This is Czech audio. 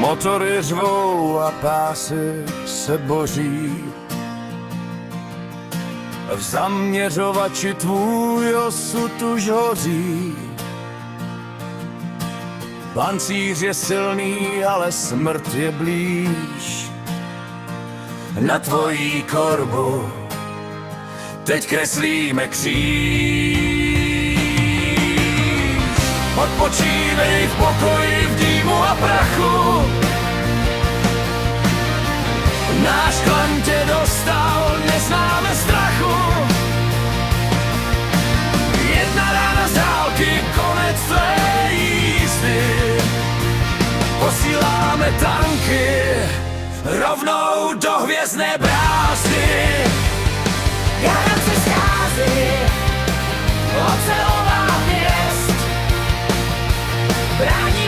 Motory řvou a pásy se boří. V zaměřovači tvůj osud už hoří. Pancíř je silný, ale smrt je blíž. Na tvojí korbu teď kreslíme kříž. Odpočívej v pokoji, v dýmu a prachu. Náš klan tě dostal, neznáme strachu. Jedna rána z dálky, konec tvé jízdy. Posíláme tanky rovnou do hvězdné brázdy. Garant se schází, ocelová hvězd, brání